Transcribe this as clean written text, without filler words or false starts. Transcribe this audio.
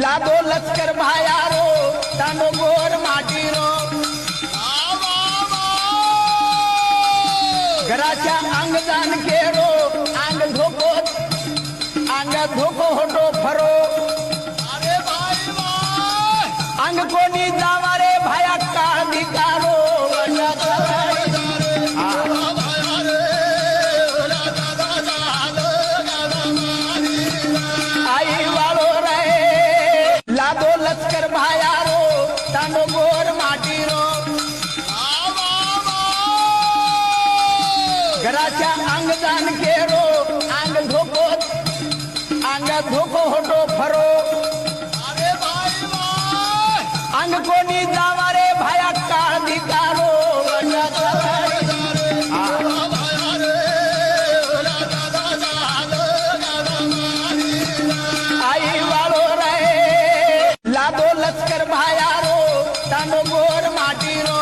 लादो लश्कर भायारो तांडो गोर माटीरो घराच्या अंगदान केरो अंग धोको होतो फरो अंग कोणी जावा रे भाया काळ धिकारो आई वाळो रे लादो लश्कर भायारो तांडो गोर माटीरो घराच्या अंगदान केरो अंग धोको होतो फरो अंग कोणी जावा रे भाया काळ धिकारो आई वाळो रे लादो लश्कर भायारो तांडो गोर माटीरो